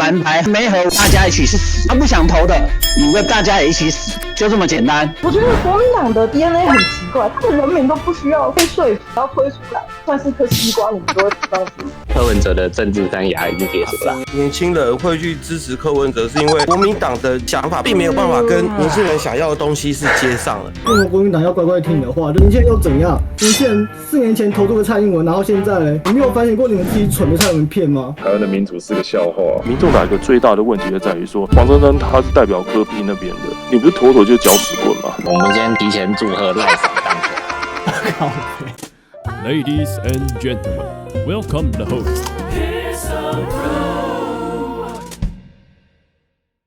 蓝牌没和大家一起是死，他不想投的，你跟大家也一起死，就这么简单。我觉得国民党的 DNA 很奇怪，他的人民都不需要被说服，要推出来，算是颗西瓜，你们都会知道。柯文哲的政治生涯已经结束了。年轻人会去支持柯文哲，是因为国民党的想法并没有办法跟年轻人想要的东西是接上了。如果国民党要乖乖听的话，年轻人又怎样？年轻人4年前投这个蔡英文，然后现在呢？你没有反省过你们自己蠢被蔡英文骗吗？台湾的民主是个笑话。民众党一个最大的问题就在于说，黄珊珊她是代表柯 P 那边的，你不是妥妥就是搅屎棍吗？我们先提前祝贺赖嫂当选。Ladies and gentlemen, welcome the host.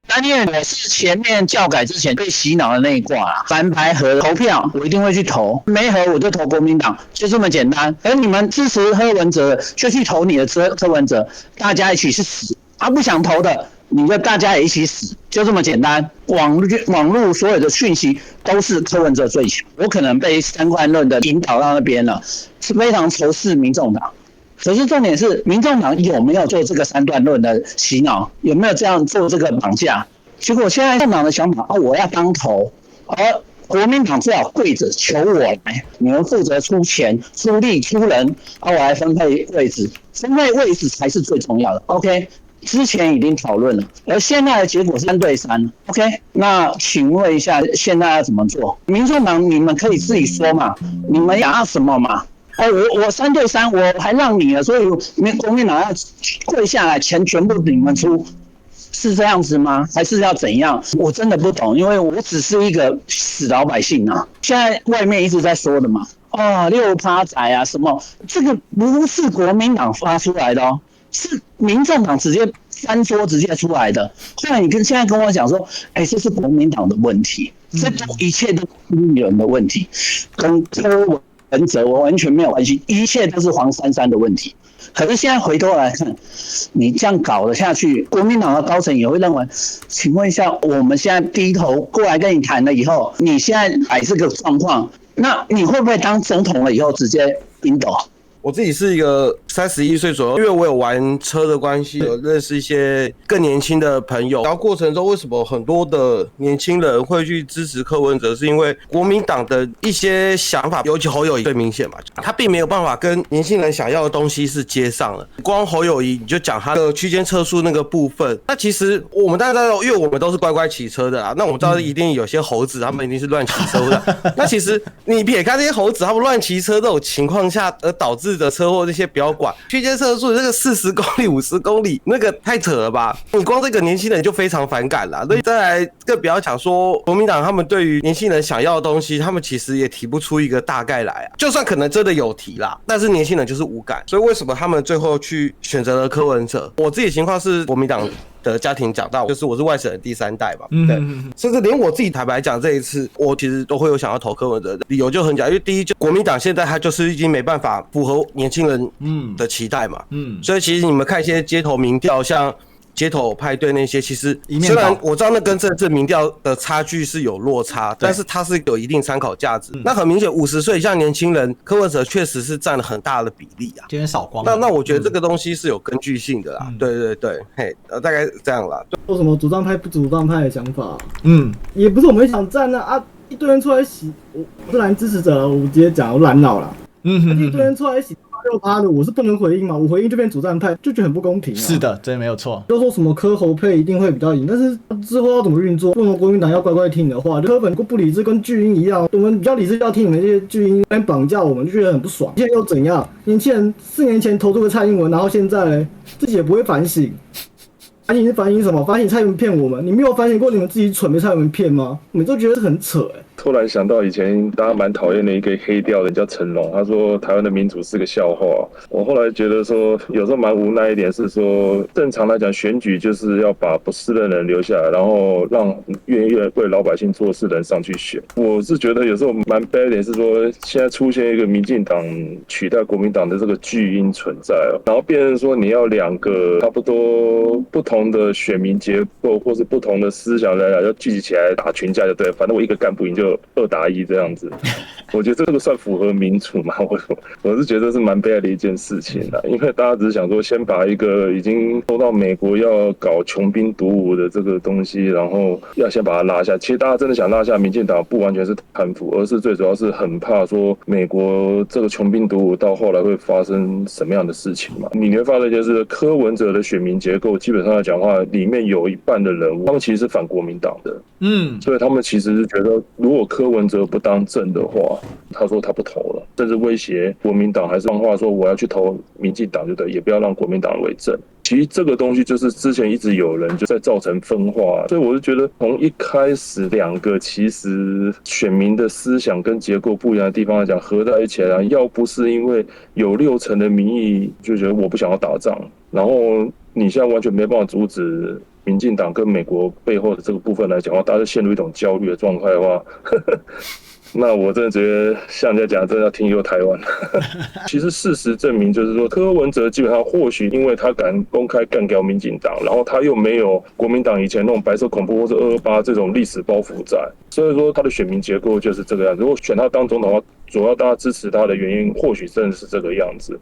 但因为我是前面教改之前被洗脑的那一挂啦，蓝牌和投票我一定会去投，没和我就投国民党，就这么简单。而你们支持柯文哲就去投你的柯文哲，大家一起去死。不想投的，你就大家也一起死，就这么简单。网络所有的讯息都是柯文哲最强，我可能被三观论的引导到那边了，是非常仇视民众党。可是重点是，民众党有没有做这个三段论的洗脑，有没有这样做这个绑架？结果现在民众党的想法，我要当头，而国民党最好跪着求我来，你们负责出钱、出力、出人，我来分配位置，分配位置才是最重要的。OK， 之前已经讨论了，而现在的结果是3对3。OK， 那请问一下，现在要怎么做？民众党你们可以自己说嘛，你们想要什么嘛？我3对3，我还让你了，所以国民党要跪下来，钱全部你们出，是这样子吗？还是要怎样？我真的不懂，因为我只是一个死老百姓啊。现在外面一直在说的嘛，6%仔啊什么，这个不是国民党发出来的哦，是民众党直接翻桌直接出来的。后来你现在跟我讲说，这是国民党的问题，这一切都是艺人的问题，跟柯文哲完全没有关系，一切都是黄珊珊的问题。可是现在回头来看，你这样搞了下去，国民党的高层也会认为，请问一下，我们现在低头过来跟你谈了以后，你现在还这个状况，那你会不会当总统了以后直接冰斗？我自己是一个31岁左右，因为我有玩车的关系，有认识一些更年轻的朋友。然后过程中，为什么很多的年轻人会去支持柯文哲？是因为国民党的一些想法，尤其侯友宜最明显嘛，他并没有办法跟年轻人想要的东西是接上了。光侯友宜，你就讲他的区间测速那个部分，那其实我们大家知道，因为我们都是乖乖骑车的啦，那我们知道一定有些猴子，他们一定是乱骑车的。那其实你撇开这些猴子，他们乱骑车这种情况下而导致的车祸，这些不要管。区间测速这个40公里、50公里，那个太扯了吧？你光这个年轻人就非常反感了。所以再来更不要讲说国民党他们对于年轻人想要的东西，他们其实也提不出一个大概来啊。就算可能真的有提啦，但是年轻人就是无感。所以为什么他们最后去选择了柯文哲？我自己的情况是国民党的家庭长大，就是我是外省人第3代嘛，对，甚至连我自己坦白讲，这一次我其实都会有想要投柯文哲的理由就很简单，因为第一，就国民党现在他就是已经没办法符合年轻人的期待嘛，所以其实你们看一些街头民调，像街头派对那些，其实虽然我知道那跟政治民调的差距是有落差，但是它是有一定参考价值。那很明显，50岁以上年轻人，柯文哲确实是占了很大的比例啊。今天扫光。那我觉得这个东西是有根据性的啦。对对对，嘿，大概是这样啦。说什么主张派不主张派的想法，也不是我们想站啊，一堆人出来洗，我是蓝支持者，我直接讲，我蓝老了。一堆人出来洗6%的，我是不能回应嘛，我回应就变主战派，就觉得很不公平啊。是的，这没有错。就说什么柯侯配一定会比较赢，但是之后要怎么运作？为什么国民党要乖乖听的话？柯本不理智，跟巨婴一样，我们比较理智要听你们这些巨婴来绑架我们，就觉得很不爽。现在又怎样？年轻人4年前投这个蔡英文，然后现在自己也不会反省。反省什么？反省蔡英文骗我们？你没有反省过你们自己蠢被蔡英文骗吗？你们都觉得很扯突然想到以前大家蛮讨厌的一个黑调的叫成龙，他说台湾的民主是个笑话。我后来觉得说，有时候蛮无奈一点，是说正常来讲选举就是要把不是的人留下来，然后让愿意为老百姓做事的人上去选。我是觉得有时候蛮悲一点，是说现在出现一个民进党取代国民党的这个巨婴存在，然后变成说你要2个差不多不同的选民结构或是不同的思想来要聚集起来打群架就对，反正我一个干不赢就2打1这样子。我觉得这个算符合民主嘛？我是觉得是蛮悲哀的一件事情啦，因为大家只是想说，先把一个已经受到美国要搞穷兵黩武的这个东西，然后要先把它拉下。其实大家真的想拉下民进党，不完全是贪腐，而是最主要是很怕说美国这个穷兵黩武到后来会发生什么样的事情嘛？你会发现就是柯文哲的选民结构，基本上来讲的话，里面有一半的人物，他们其实是反国民党的，所以他们其实是觉得，如果柯文哲不当政的话，他说他不投了，甚至威胁国民党，还是放话说我要去投民进党，就对，也不要让国民党为政。其实这个东西就是之前一直有人就在造成分化，所以我就觉得从一开始两个其实选民的思想跟结构不一样的地方来讲，合在一起来，要不是因为有60%的民意就觉得我不想要打仗，然后你现在完全没办法阻止民进党跟美国背后的这个部分来讲的话，大家陷入一种焦虑的状态的话，那我真的觉得像人家讲，真的要听优台湾。其实事实证明，就是说柯文哲基本上或许因为他敢公开干掉民进党，然后他又没有国民党以前那种白色恐怖或者228这种历史包袱在，所以说他的选民结构就是这个样子。如果选他当总统的话，主要大家支持他的原因，或许真的是这个样子。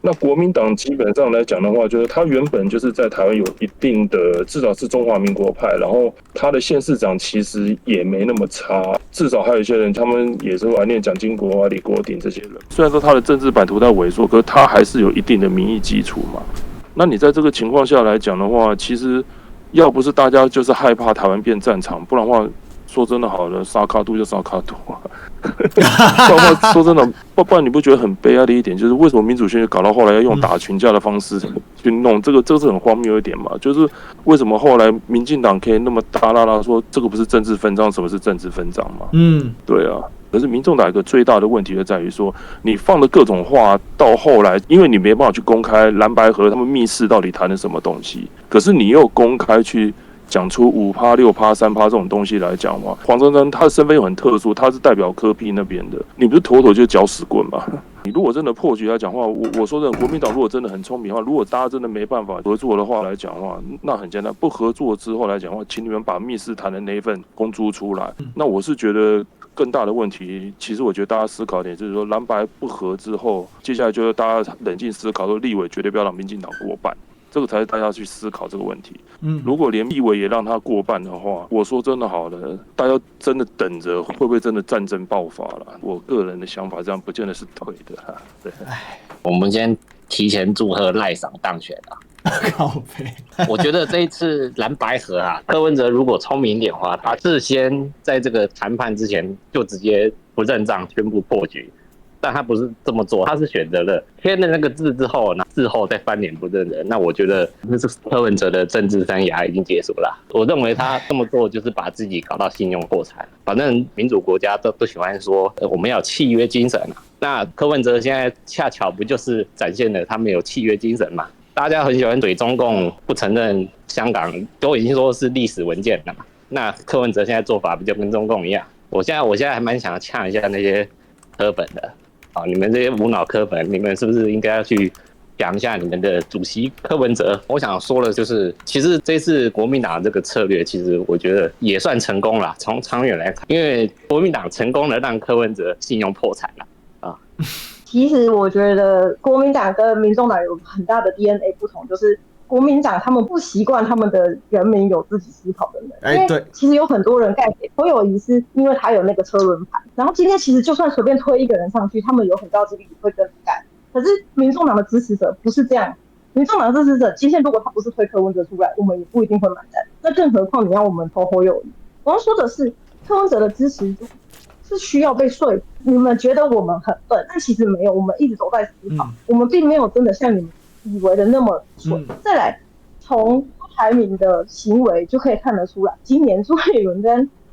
那国民党基本上来讲的话，就是他原本就是在台湾有一定的，至少是中华民国派，然后他的县市长其实也没那么差，至少还有一些人，他们也是怀念蒋经国啊、李国鼎这些人。虽然说他的政治版图在萎缩，可是他还是有一定的民意基础嘛。那你在这个情况下来讲的话，其实要不是大家就是害怕台湾变战场，不然的话，说真的好了，沙卡度就沙卡度啊。说真的，不然你不觉得很悲哀的一点，就是为什么民主选举搞到后来要用打群架的方式去弄？这是很荒谬一点嘛？就是为什么后来民进党可以那么大啦啦说这个不是政治分赃，什么是政治分赃嘛？对啊。可是民众党一个最大的问题就在于说，你放的各种话到后来，因为你没办法去公开蓝白合他们密室到底谈了什么东西，可是你又公开去讲出5%、6%、3%这种东西来讲的话，黄珊珊他的身份又很特殊，他是代表柯 P 那边的，你不是妥妥就是搅屎棍吗？你如果真的破局来讲的话，我说真的，国民党如果真的很聪明的话，如果大家真的没办法合作的话来讲的话，那很简单，不合作之后来讲的话，请你们把密室谈的那一份公诸出来。那我是觉得更大的问题，其实我觉得大家思考点就是说，蓝白不合之后，接下来就是大家冷静思考，说立委绝对不要让民进党过半。这个才是大家去思考这个问题。如果连立委也让他过半的话，我说真的好了，大家真的等着会不会真的战争爆发了？我个人的想法，这样不见得是对的。对，我们先提前祝贺赖桑当选啊！靠北，我觉得这一次蓝白合啊，柯文哲如果聪明一点的话，他事先在这个谈判之前就直接不认账，宣布破局。但他不是这么做，他是选择了签了那个字之后，事后再翻脸不认人。那我觉得那是柯文哲的政治生涯已经结束了。我认为他这么做就是把自己搞到信用破产。反正民主国家都喜欢说，我们要有契约精神啊。那柯文哲现在恰巧不就是展现了他们有契约精神嘛？大家很喜欢怼中共不承认香港，都已经说是历史文件了嘛。那柯文哲现在做法不就跟中共一样？我现在还蛮想呛一下那些柯粉的。好，你们这些无脑柯粉，你们是不是应该要去讲一下你们的主席柯文哲？我想说的就是，其实这次国民党这个策略，其实我觉得也算成功了。从长远来看，因为国民党成功的让柯文哲信用破产了啊。其实我觉得国民党跟民众党有很大的 DNA 不同，就是国民党他们不习惯他们的人民有自己思考的能力。对，其实有很多人盖给侯友宜是因为他有那个车轮盘，然后今天其实就算随便推一个人上去，他们有很高几率会跟着盖。可是民众党的支持者不是这样，民众党的支持者今天如果他不是推柯文哲出来，我们也不一定会买单。那更何况你要我们投侯友宜。我要说的是，柯文哲的支持者是需要被说服。你们觉得我们很笨，但其实没有，我们一直都在思考，我们并没有真的像你们以为的那么蠢。再来，从郭台铭的行为就可以看得出来，今年朱立伦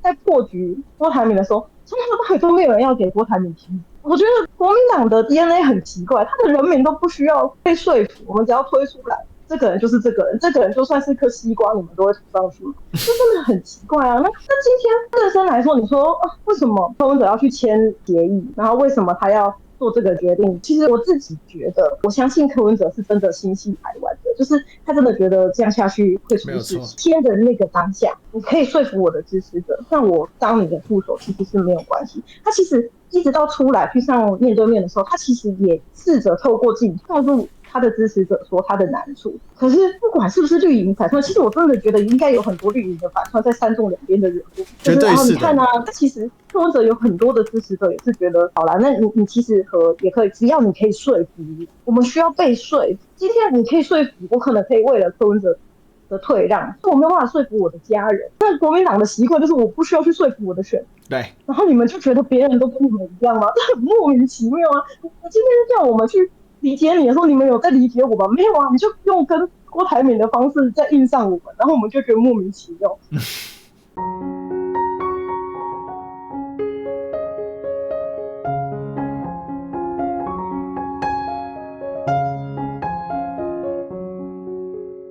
在破局郭台铭的时候，从头到尾都没有人要给郭台铭提。我觉得国民党的 DNA 很奇怪，他的人民都不需要被说服，我们只要推出来，这个人就是这个人，这个人就算是颗西瓜，你们都会涂上去，这真的很奇怪啊。那今天认真来说，你说为什么柯文哲要去签协议，然后为什么他要做这个决定？其实我自己觉得，我相信柯文哲是真的心系台湾的，就是他真的觉得这样下去会出事。签的那个当下，你可以说服我的支持者，让我当你的副手其实是没有关系。他其实一直到出来去上面对面的时候，他其实也试着透过镜头告诉他的支持者说他的难处。可是不管是不是绿营反串，其实我真的觉得应该有很多绿营的反串在煽动两边的人物，就是你看啊，其实柯文哲有很多的支持者也是觉得，好啦，那你其实也可以，只要你可以说服，我们需要被说服。今天你可以说服我，可能可以为了柯文哲的退让，我没有办法说服我的家人。那国民党的习惯就是我不需要去说服我的选民。对，然后你们就觉得别人都跟你们一样吗？这很莫名其妙啊！你今天叫我们去理解你的时候，你们有在理解我吗？没有啊，你就用跟郭台铭的方式在印上我们，然后我们就觉得莫名其妙。